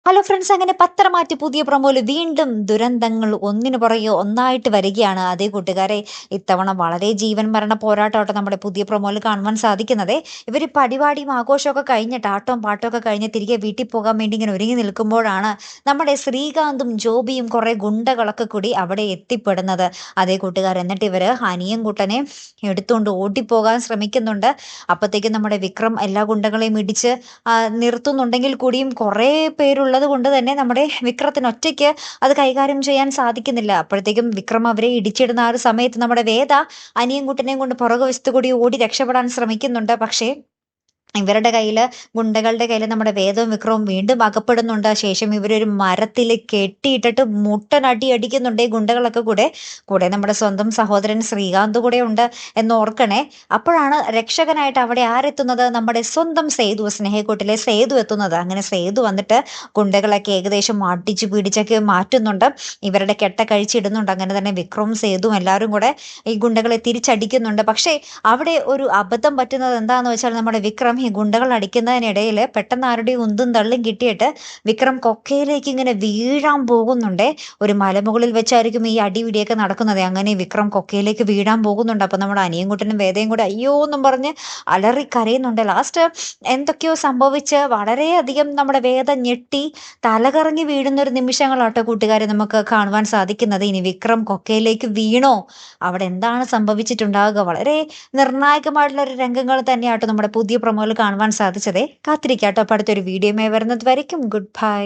Hello friends, അങ്ങനെ പത്രമാറ്റി പുതിയ പ്രൊമോയിൽ വീണ്ടും ദുരന്തങ്ങൾ ഒന്നിനു പുറകെ ഒന്നായിട്ട് വരികയാണ്. അതേ കൂട്ടുകാരെ, ഇത്തവണ വളരെ ജീവൻ മരണ പോരാട്ടമാട്ടോ നമ്മുടെ പുതിയ പ്രൊമോയിൽ കാണുവാൻ സാധിക്കുന്നത്. ഇവർ പരിപാടിയും ആഘോഷമൊക്കെ കഴിഞ്ഞിട്ട് ആട്ടവും പാട്ടമൊക്കെ കഴിഞ്ഞ് തിരികെ വീട്ടിൽ പോകാൻ വേണ്ടി ഇങ്ങനെ ഒരുങ്ങി നിൽക്കുമ്പോഴാണ് നമ്മുടെ ശ്രീകാന്തും ജോബിയും കുറെ ഗുണ്ടകളൊക്കെ കൂടി അവിടെ എത്തിപ്പെടുന്നത്. അതേ കൂട്ടുകാർ, എന്നിട്ട് ഇവര് അനിയൻ കുട്ടനെ എടുത്തുകൊണ്ട് ഓടിപ്പോകാൻ ശ്രമിക്കുന്നുണ്ട്. അപ്പത്തേക്കും നമ്മുടെ വിക്രം എല്ലാ ഗുണ്ടകളെയും ഇടിച്ച് നിർത്തുന്നുണ്ടെങ്കിൽ കൂടിയും കുറേ പേരുള്ളത് കൊണ്ട് തന്നെ നമ്മുടെ വിക്രത്തിന് ഒറ്റയ്ക്ക് അത് കൈകാര്യം ചെയ്യാൻ സാധിക്കുന്നില്ല. അപ്പോഴത്തേക്കും വിക്രം അവരെ ഇടിച്ചിടുന്ന ആ ഒരു സമയത്ത് നമ്മുടെ വേദ അനിയൻകുട്ടനെയും കൊണ്ട് പുറകുവശത്ത് കൂടി ഓടി രക്ഷപ്പെടാൻ ശ്രമിക്കുന്നുണ്ട്. പക്ഷേ ഇവരുടെ കയ്യില്, ഗുണ്ടകളുടെ കയ്യില് നമ്മുടെ വേദവും വിക്രവും വീണ്ടും അകപ്പെടുന്നുണ്ട്. ശേഷം ഇവരൊരു മരത്തിൽ കെട്ടിയിട്ടിട്ട് മുട്ടനടി അടിക്കുന്നുണ്ട് ഈ ഗുണ്ടകളൊക്കെ കൂടെ. കൂടെ നമ്മുടെ സ്വന്തം സഹോദരൻ ശ്രീകാന്ത് കൂടെ ഉണ്ട് എന്ന് ഓർക്കണേ. അപ്പോഴാണ് രക്ഷകനായിട്ട് അവിടെ ആരെത്തുന്നത്? നമ്മുടെ സ്വന്തം സേതു, സ്നേഹക്കൂട്ടിലെ സേതു എത്തുന്നത്. അങ്ങനെ സേതു വന്നിട്ട് ഗുണ്ടകളൊക്കെ ഏകദേശം അടിച്ചു പിടിച്ചൊക്കെ മാറ്റുന്നുണ്ട്. ഇവരുടെ കെട്ട കഴിച്ചിടുന്നുണ്ട്. അങ്ങനെ തന്നെ വിക്രവും സേതുവും എല്ലാവരും കൂടെ ഈ ഗുണ്ടകളെ തിരിച്ചടിക്കുന്നുണ്ട്. പക്ഷേ അവിടെ ഒരു അബദ്ധം പറ്റുന്നത് എന്താന്ന് വെച്ചാൽ, നമ്മുടെ വിക്രം ഈ ഗുണ്ടകൾ അടിക്കുന്നതിനിടയിൽ പെട്ടെന്ന് ആരുടെ ഉന്തും തള്ളും കിട്ടിയിട്ട് വിക്രം കൊക്കയിലേക്ക് ഇങ്ങനെ വീഴാൻ പോകുന്നുണ്ടേ. ഒരു മലമുകളിൽ വെച്ചായിരിക്കും ഈ അടിപിടിയൊക്കെ നടക്കുന്നത്. അങ്ങനെ വിക്രം കൊക്കയിലേക്ക് വീഴാൻ പോകുന്നുണ്ട്. അപ്പൊ നമ്മുടെ അനിയൻകുട്ടനും വേദയും കൂടെ അയ്യോ എന്നും പറഞ്ഞ് അലറി കരയുന്നുണ്ട്. ലാസ്റ്റ് എന്തൊക്കെയോ സംഭവിച്ച് വളരെയധികം നമ്മുടെ വേദ ഞെട്ടി തലകറങ്ങി വീഴുന്ന ഒരു നിമിഷങ്ങളാട്ടോ കൂട്ടുകാരെ നമുക്ക് കാണുവാൻ സാധിക്കുന്നത്. ഇനി വിക്രം കൊക്കയിലേക്ക് വീണോ, അവിടെ എന്താണ് സംഭവിച്ചിട്ടുണ്ടാകുക? വളരെ നിർണായകമായിട്ടുള്ള ഒരു രംഗങ്ങൾ തന്നെയാട്ടോ നമ്മുടെ പുതിയ പ്രൊമോയിൽ കാണുവാൻ സാധിച്ചതേ. കാത്തിരിക്കാട്ടോ. അപ്പൊ അടുത്തൊരു വീഡിയോയുമായി വരുന്നത് വരയ്ക്കും ഗുഡ് ബൈ.